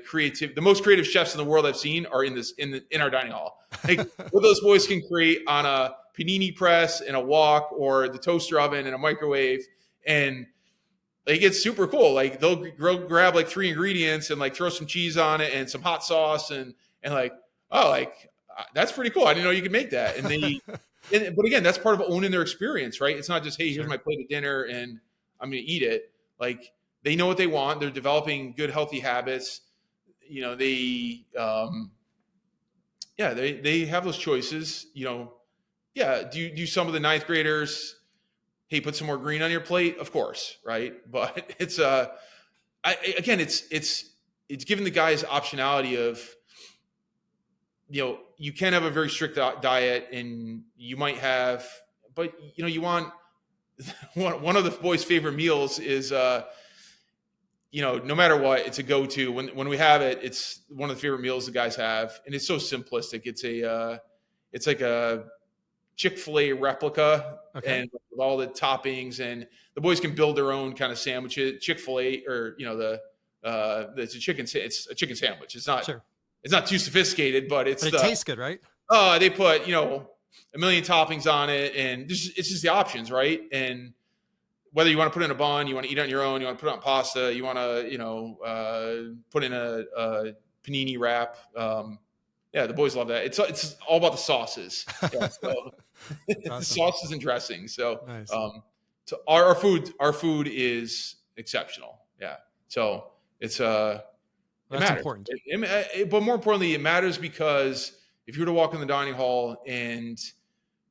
most creative chefs in the world I've seen are in our dining hall. Like, what those boys can create on a panini press and a wok, or the toaster oven and a microwave, and like, it's super cool. Like, they'll grab like 3 ingredients and, like, throw some cheese on it and some hot sauce and like, oh, like, that's pretty cool. I didn't know you could make that. And but again, that's part of owning their experience, right? It's not just, hey, here's my plate of dinner and I'm going to eat it. Like, they know what they want. They're developing good, healthy habits. they have those choices. Do some of the ninth graders, hey, put some more green on your plate? Of course, right? But it's it's giving the guys optionality of, you can have a very strict diet, and you might have, but you want one of the boys' favorite meals is no matter what, it's a go-to. When we have it, it's one of the favorite meals the guys have, and it's so simplistic. It's like a Chick-fil-A replica, Okay. and with all the toppings, and the boys can build their own kind of sandwiches. Chick-fil-A, or it's a chicken sandwich. It's not Sure. it's not too sophisticated, but But it tastes good, right? they put a million toppings on it, and it's just the options, right? And whether you want to put it in a bun, you want to eat it on your own, you want to put it on pasta, you want to put in a panini wrap. The boys love that. It's all about the sauces. Yeah, so Awesome. sauces and dressings. So, Nice. So our food is exceptional. Yeah. So it's it That's matters. important. But more importantly, it matters because if you were to walk in the dining hall and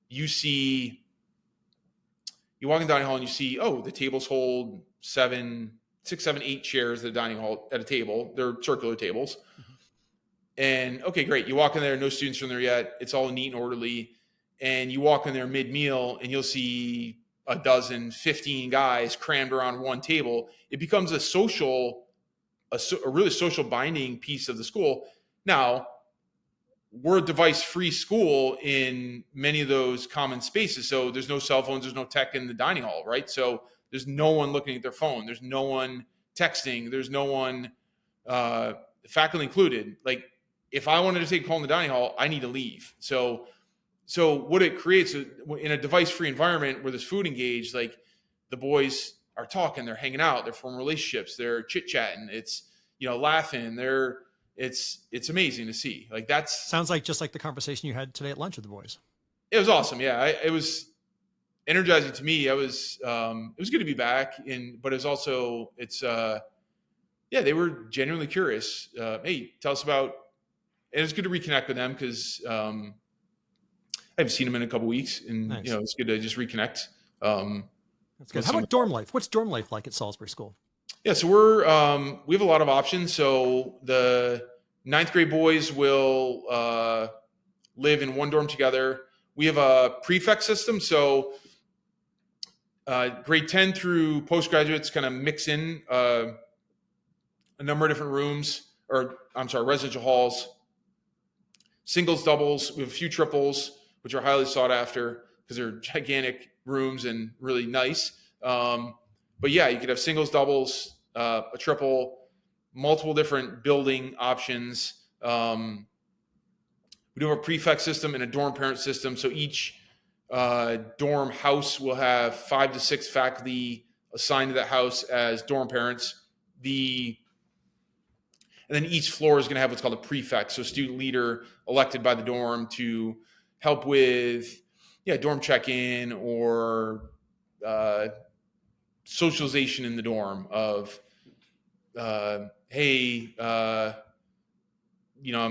you walk in the dining hall and you see, the tables hold 6, 7, 8 chairs at the dining hall at a table. They're circular tables. Mm-hmm. And okay, great. You walk in there, no students are in there yet. It's all neat and orderly. And you walk in there mid-meal and you'll see 15 guys crammed around one table. It becomes a really social binding piece of the school. Now, we're a device-free school in many of those common spaces. So there's no cell phones, there's no tech in the dining hall, right? So there's no one looking at their phone. There's no one texting. There's no one, faculty included. Like, if I wanted to take a call in the dining hall, I need to leave. So what it creates in a device-free environment where there's food engaged, like the boys are talking, they're hanging out, they're forming relationships, they're chit-chatting, it's, laughing, it's amazing to see. Like, that's Sounds like just like the conversation you had today at lunch with the boys. it was awesome. Yeah. It was energizing to me. It was good to be back, but it's also, they were genuinely curious. Hey, tell us about, and it's good to reconnect with them because I haven't seen them in a couple weeks, and Nice. It's good to just reconnect. That's good. How about dorm life? What's dorm life like at Salisbury School? Yeah, so we have a lot of options. So the ninth grade boys will live in one dorm together. We have a prefect system, so grade 10 through postgraduates kind of mix in a number of different rooms, residential halls, singles, doubles. We have a few triples, which are highly sought after because they're gigantic rooms and really nice. But yeah, you could have singles, doubles, a triple, multiple different building options. We do have a prefect system and a dorm parent system. So each dorm house will have 5 to 6 faculty assigned to that house as dorm parents. And then each floor is going to have what's called a prefect, so a student leader elected by the dorm to help with dorm check-in or socialization in the dorm of, hey, I'm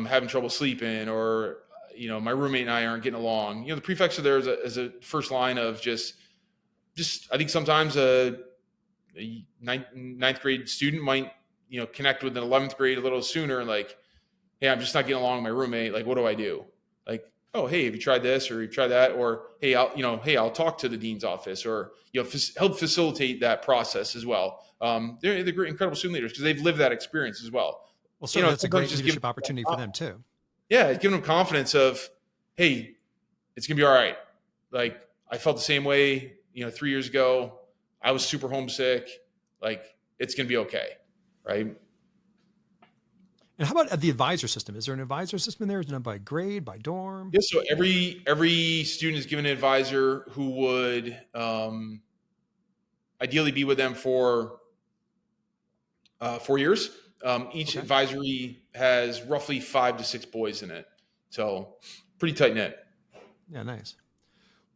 having trouble sleeping, or, my roommate and I aren't getting along. The prefects are there as a first line of just I think sometimes a ninth grade student might, connect with an 11th grade a little sooner. Like, hey, I'm just not getting along with my roommate. Like, what do I do? Like, oh, hey, have you tried this or you tried that? Or, hey, I'll talk to the dean's office, or, help facilitate that process as well. They're great, incredible student leaders because they've lived that experience as well. Well, so that's a great leadership opportunity for them too. Yeah, giving them confidence of, hey, it's going to be all right. Like, I felt the same way, 3 years ago. I was super homesick. Like, it's going to be okay. Right. And how about the advisor system? Is there an advisor system in there? Is it done by grade, by dorm? Yeah. So every student is given an advisor who would ideally be with them for 4 years. Each advisory has roughly 5 to 6 boys in it. So pretty tight knit. Yeah. Nice.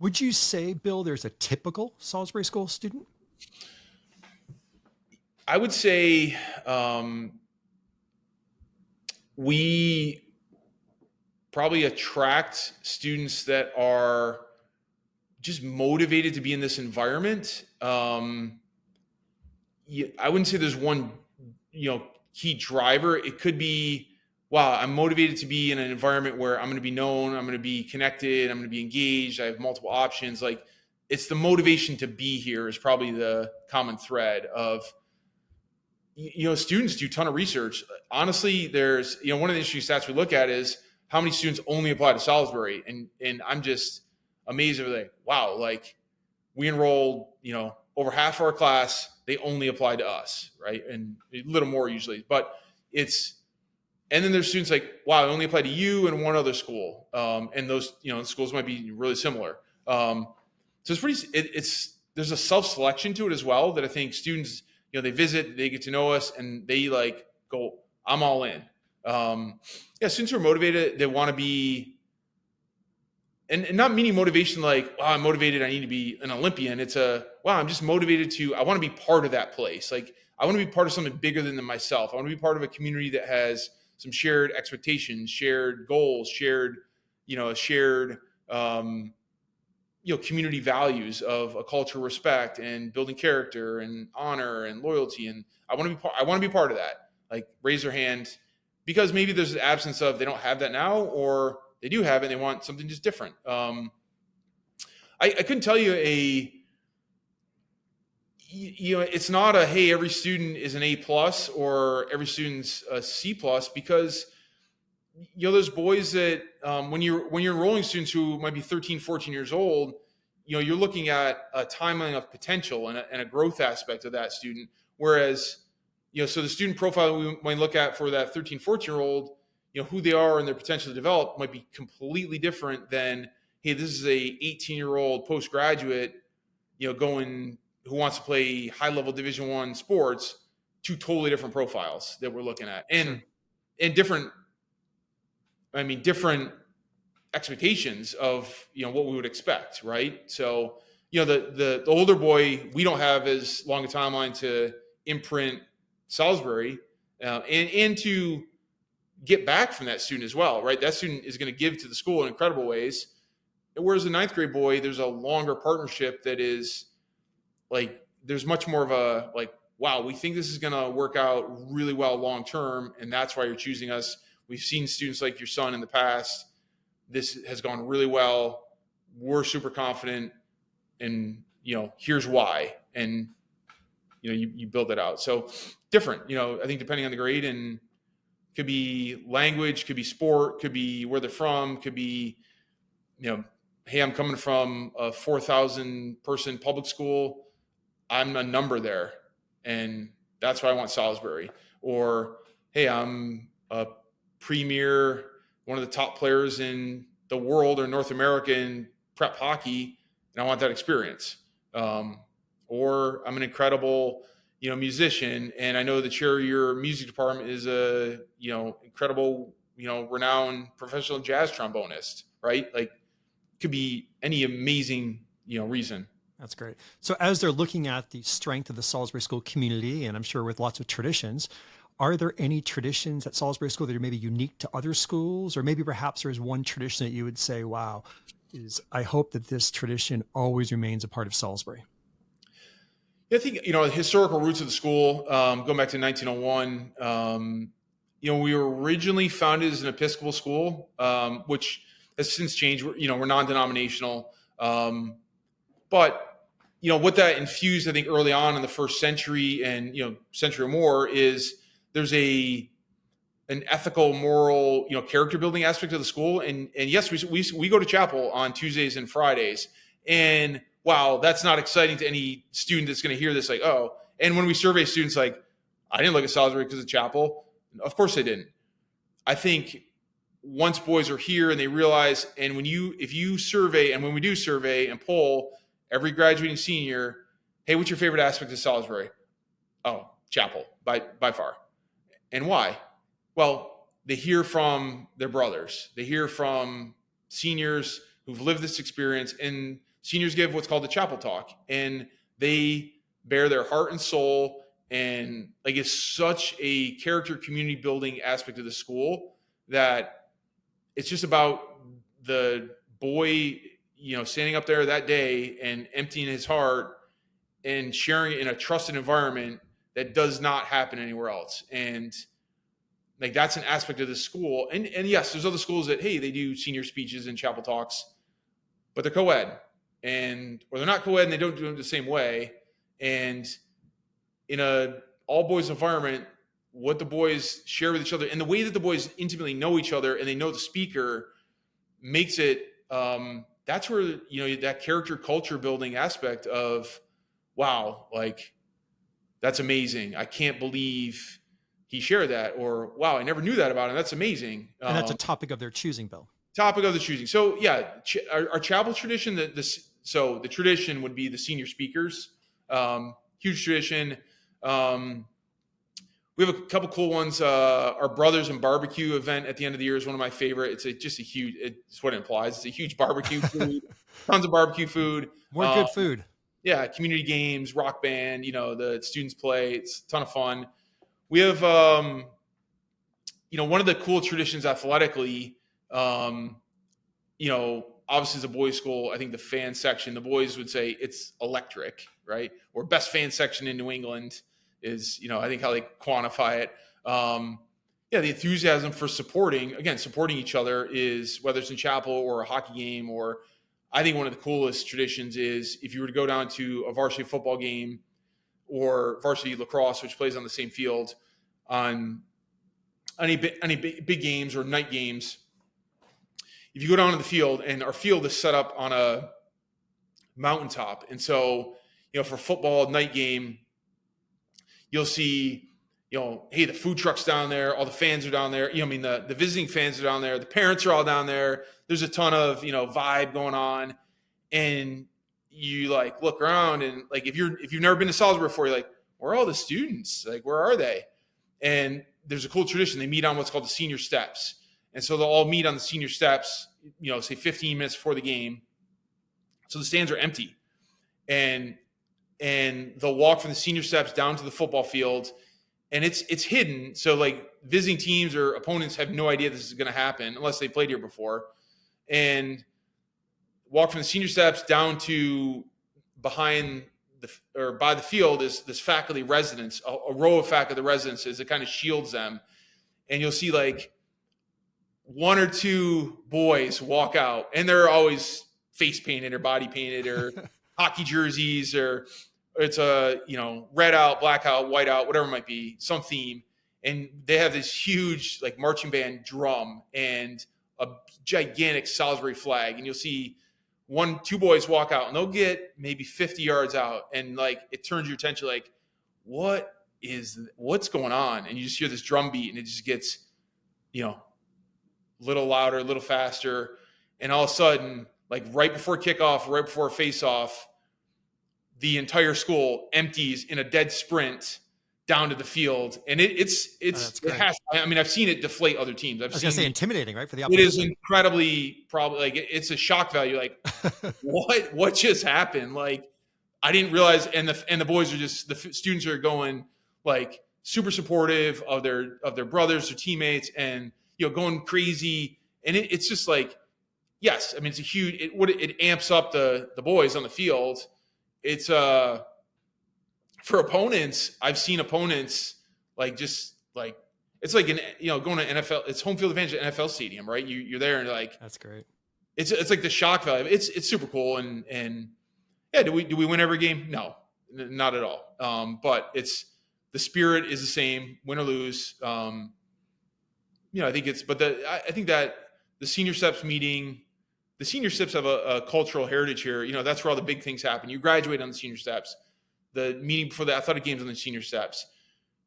Would you say, Bill, there's a typical Salisbury School student? I would say we probably attract students that are just motivated to be in this environment. I wouldn't say there's one, key driver. It could be, wow, I'm motivated to be in an environment where I'm going to be known, I'm going to be connected, I'm going to be engaged, I have multiple options. Like, it's the motivation to be here is probably the common thread of, students do a ton of research. Honestly, there's, one of the interesting stats we look at is how many students only apply to Salisbury. And I'm just amazed at, like, wow, like, we enrolled, over half our class, they only apply to us, right? And a little more usually, but and then there's students like, wow, I only apply to you and one other school. And those, schools might be really similar. So there's a self-selection to it as well that I think students, they visit, they get to know us, and they like go, I'm all in. Students are motivated. They want to be, and not meaning motivation like, wow, I'm motivated, I need to be an Olympian. It's wow, I'm just motivated I want to be part of that place. Like, I want to be part of something bigger than myself. I want to be part of a community that has some shared expectations, shared goals, shared community values of a culture of respect and building character and honor and loyalty. And I want to be part of that. Like, raise their hand, because maybe there's an absence of, they don't have that now, or they do have it and they want something just different. I couldn't tell you it's not a, hey, every student is an A+ or every student's a C+, because there's boys that when you're enrolling students who might be 13, 14 years old, you're looking at a timeline of potential and a growth aspect of that student. Whereas, so the student profile we might look at for that 13, 14-year-old, who they are and their potential to develop might be completely different than, hey, this is a 18-year-old postgraduate, who wants to play high-level Division I sports. Two totally different profiles that we're looking at, and different expectations of what we would expect, right? So the older boy, we don't have as long a timeline to imprint Salisbury and to get back from that student as well, right? That student is going to give to the school in incredible ways, whereas the ninth grade boy, there's a longer partnership that is like, there's much more of a like, wow, we think this is going to work out really well long term, and that's why you're choosing us. We've seen students like your son in the past. This has gone really well. We're super confident, and here's why. And you build it out. So different. I think depending on the grade, and could be language, could be sport, could be where they're from, could be hey, I'm coming from a 4,000 person public school. I'm a number there, and that's why I want Salisbury. Or, hey, I'm a premier, one of the top players in the world or North America in prep hockey, and I want that experience. Or I'm an incredible, musician, and I know the chair of your music department is a, incredible, renowned professional jazz trombonist, right? Like, could be any amazing, reason. That's great. So as they're looking at the strength of the Salisbury School community, and I'm sure with lots of traditions, are there any traditions at Salisbury School that are maybe unique to other schools? Or maybe perhaps there's one tradition that you would say, wow, I hope that this tradition always remains a part of Salisbury? I think, the historical roots of the school, going back to 1901, we were originally founded as an Episcopal school, which has since changed. We're non-denominational. But what that infused, I think, early on in the first century and, century or more is there's an ethical, moral, character building aspect of the school. And yes, we go to chapel on Tuesdays and Fridays. And wow, that's not exciting to any student that's going to hear this, like, oh, and when we survey students, like, I didn't look at Salisbury because of chapel. Of course they didn't. I think once boys are here and they realize, and if you survey, and when we do survey and poll every graduating senior, hey, what's your favorite aspect of Salisbury? Oh, chapel, by far. And why? Well, they hear from their brothers. They hear from seniors who've lived this experience, and seniors give what's called the chapel talk, and they bear their heart and soul and like it's such a character community building aspect of the school that it's just about the boy, standing up there that day and emptying his heart and sharing it in a trusted environment that does not happen anywhere else. And like that's an aspect of the school. And yes, there's other schools that, hey, they do senior speeches and chapel talks, but they're co-ed, or they're not co-ed and they don't do them the same way. And in a all boys environment, what the boys share with each other and the way that the boys intimately know each other and they know the speaker makes it, that's where, that character culture building aspect of, wow, like that's amazing. I can't believe he shared that, or wow, I never knew that about him. That's amazing. And that's a topic of their choosing, Bill. Topic of the choosing. So yeah, our chapel tradition, so the tradition would be the senior speakers. Huge tradition. We have a couple cool ones. Our Brothers and Barbecue event at the end of the year is one of my favorite. It's it's what it implies. It's a huge barbecue food, tons of barbecue food. More good food. Yeah, community games, rock band, the students play. It's a ton of fun. We have, one of the cool traditions athletically, obviously as a boys' school, I think the fan section, the boys would say it's electric, right? Or best fan section in New England is, I think how they quantify it. The enthusiasm for supporting each other is, whether it's in chapel or a hockey game, or I think one of the coolest traditions is if you were to go down to a varsity football game or varsity lacrosse, which plays on the same field, on any big games or night games, if you go down to the field, and our field is set up on a mountaintop. And so, for football night game, you'll see, hey, the food truck's down there. All the fans are down there. The visiting fans are down there. The parents are all down there. There's a ton of, vibe going on. And you like look around, and like, if you've never been to Salisbury before, you're like, where are all the students? Like, where are they? And there's a cool tradition. They meet on what's called the senior steps. And so they'll all meet on the senior steps, say 15 minutes before the game. So the stands are empty. And they'll walk from the senior steps down to the football field, and it's hidden. So like visiting teams or opponents have no idea this is going to happen unless they played here before, and walk from the senior steps down to by the field is this faculty residence, a row of faculty residences that kind of shields them. And you'll see like one or two boys walk out, and they're always face painted or body painted or hockey jerseys, or it's a, red out, black out, white out, whatever it might be, some theme. And they have this huge like marching band drum and a gigantic Salisbury flag. And you'll see two boys walk out, and they'll get maybe 50 yards out. And like, it turns your attention, like, what's going on? And you just hear this drum beat, and it just gets, a little louder, a little faster. And all of a sudden, like right before kickoff, right before face-off, the entire school empties in a dead sprint down to the field. And it has, I've seen it deflate other teams. I was going to say intimidating, right? For the opposition. It is incredibly it's a shock value. Like what just happened? Like I didn't realize. And the boys are just, the students are going like super supportive of their brothers, their teammates, and, going crazy. And it's just like, yes, it's a huge, it amps up the boys on the field. It's for opponents. I've seen opponents like just like, it's like going to NFL. It's home field advantage at NFL stadium, right? You're there, and like, that's great. It's like the shock value. It's super cool, and yeah. Do we win every game? No, not at all. But the spirit is the same, win or lose. I think I think that the senior steps meeting. The senior steps have a cultural heritage here. That's where all the big things happen. You graduate on the senior steps. The meeting before the athletic games on the senior steps.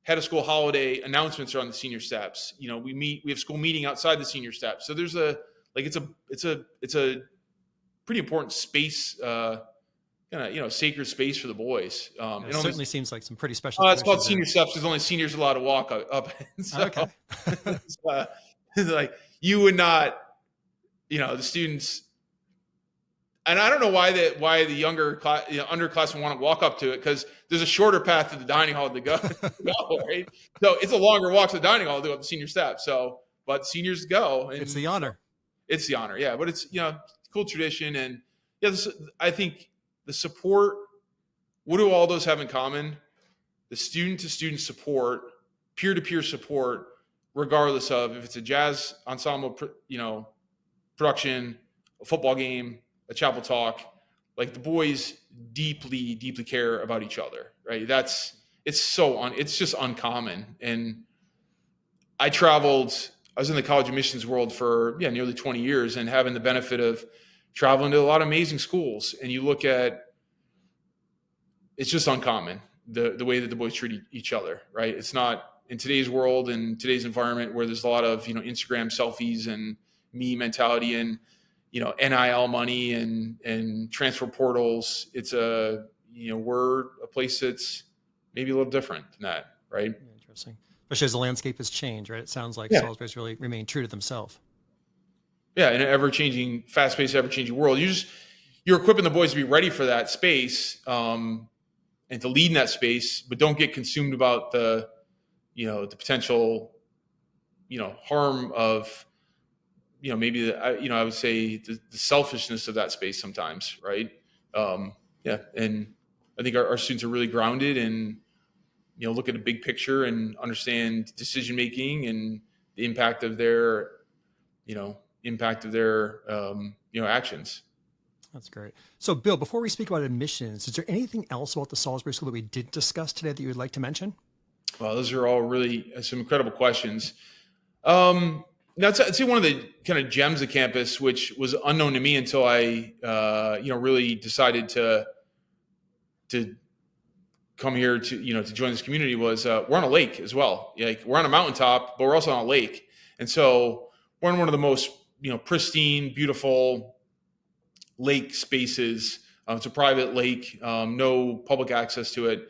Head of school holiday announcements are on the senior steps. We have school meeting outside the senior steps. So there's it's a pretty important space, sacred space for the boys. It certainly seems like some pretty special. It's called senior steps because only seniors are allowed to walk up. So, okay. It's like you would not, the students. And I don't know why the younger class, underclassmen want to walk up to it, because there's a shorter path to the dining hall to go, right? So it's a longer walk to the dining hall to go up the senior steps. So, but seniors go. And it's the honor. It's the honor, yeah. But it's, cool tradition. And yeah, I think the support, what do all those have in common? The student-to-student support, peer-to-peer support, regardless of if it's a jazz ensemble, production, a football game, a chapel talk. Like, the boys deeply, deeply care about each other, right? It's just uncommon. And I was in the college admissions world for nearly 20 years, and having the benefit of traveling to a lot of amazing schools. And you look at, it's just uncommon, the way that the boys treat each other, right? It's not in today's world and today's environment where there's a lot of, Instagram selfies and me mentality and, NIL money and transfer portals. It's we're a place that's maybe a little different than that, right? Interesting. Especially as the landscape has changed, right? It sounds like Salisbury's really remained true to themselves. Yeah, in an ever-changing, fast-paced, ever-changing world. You're equipping the boys to be ready for that space, and to lead in that space, but don't get consumed about the potential, harm of, maybe I would say the selfishness of that space sometimes, right? And I think our students are really grounded and, look at the big picture and understand decision making and the impact of their actions. That's great. So, Bill, before we speak about admissions, is there anything else about the Salisbury School that we didn't discuss today that you would like to mention? Well, those are all really some incredible questions. Now, I'd say one of the kind of gems of campus, which was unknown to me until I, really decided to come here to join this community, was we're on a lake as well. Like, we're on a mountaintop, but we're also on a lake, and so we're in one of the most pristine, beautiful lake spaces. It's a private lake, no public access to it.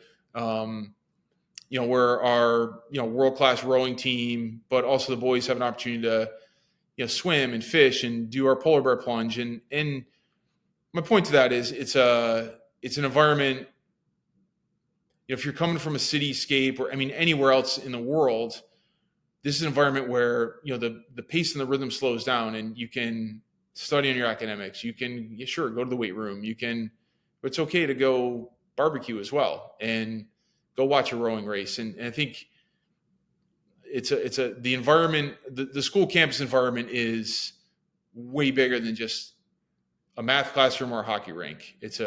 Where our world-class rowing team, but also the boys have an opportunity to swim and fish and do our polar bear plunge. And my point to that is it's an environment. If you're coming from a cityscape or anywhere else in the world, this is an environment where the pace and the rhythm slows down, and you can study on your academics. You can go to the weight room. But it's okay to go barbecue as well and go watch a rowing race. And I think the environment, the school campus environment is way bigger than just a math classroom or a hockey rink. It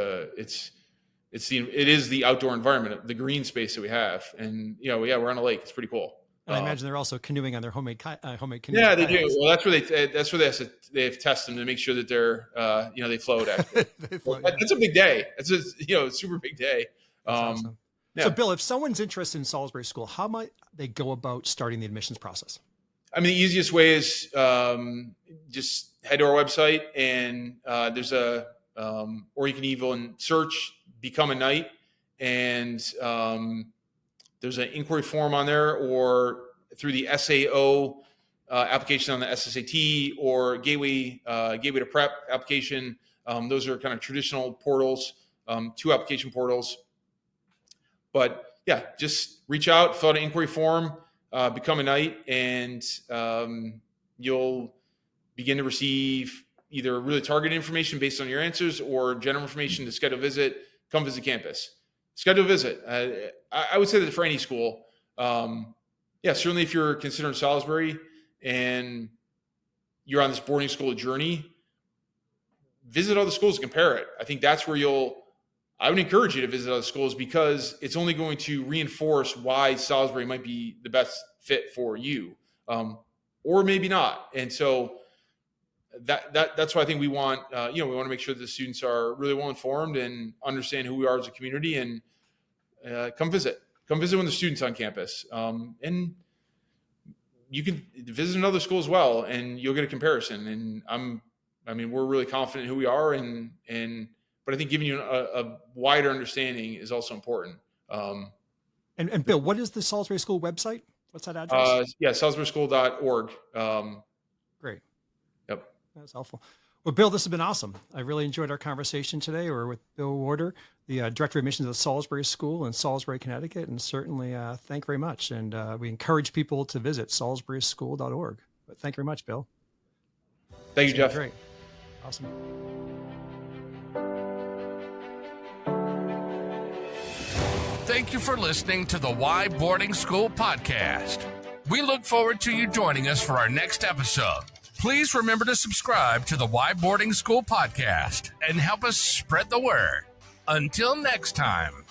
is the outdoor environment, the green space that we have. And, we're on a lake. It's pretty cool. And I imagine they're also canoeing on their homemade canoe. Yeah, they do. Well, they have to test them to make sure that they're, they float. Actually. That's a big day. It's a super big day. Awesome. Yeah. So, Bill, if someone's interested in Salisbury School, how might they go about starting the admissions process? The easiest way is just head to our website, and there's or you can even search Become a Knight, and there's an inquiry form on there, or through the SAO application on the SSAT, or Gateway to Prep application. Those are kind of traditional portals, 2 application portals. But yeah, just reach out, fill out an inquiry form, become a knight, and you'll begin to receive either really targeted information based on your answers or general information to schedule a visit. Come visit campus. Schedule a visit. I would say that for any school. Certainly if you're considering Salisbury and you're on this boarding school journey, visit other schools and compare it. I think that's where I would encourage you to visit other schools, because it's only going to reinforce why Salisbury might be the best fit for you, or maybe not. And so that's why I think we want we want to make sure that the students are really well informed and understand who we are as a community, and come visit when the students on campus, and you can visit another school as well, and you'll get a comparison. And we're really confident in who we are, but I think giving you a wider understanding is also important. And Bill, what is the Salisbury School website? What's that address? SalisburySchool.org. Great. Yep. That's helpful. Well, Bill, this has been awesome. I really enjoyed our conversation today. We're with Bill Warder, the Director of Admissions of the Salisbury School in Salisbury, Connecticut, and certainly thank you very much. And we encourage people to visit salisburyschool.org. But thank you very much, Bill. Thank you, Jeff. Great. Awesome. Thank you for listening to the Why Boarding School podcast. We look forward to you joining us for our next episode. Please remember to subscribe to the Why Boarding School podcast and help us spread the word. Until next time.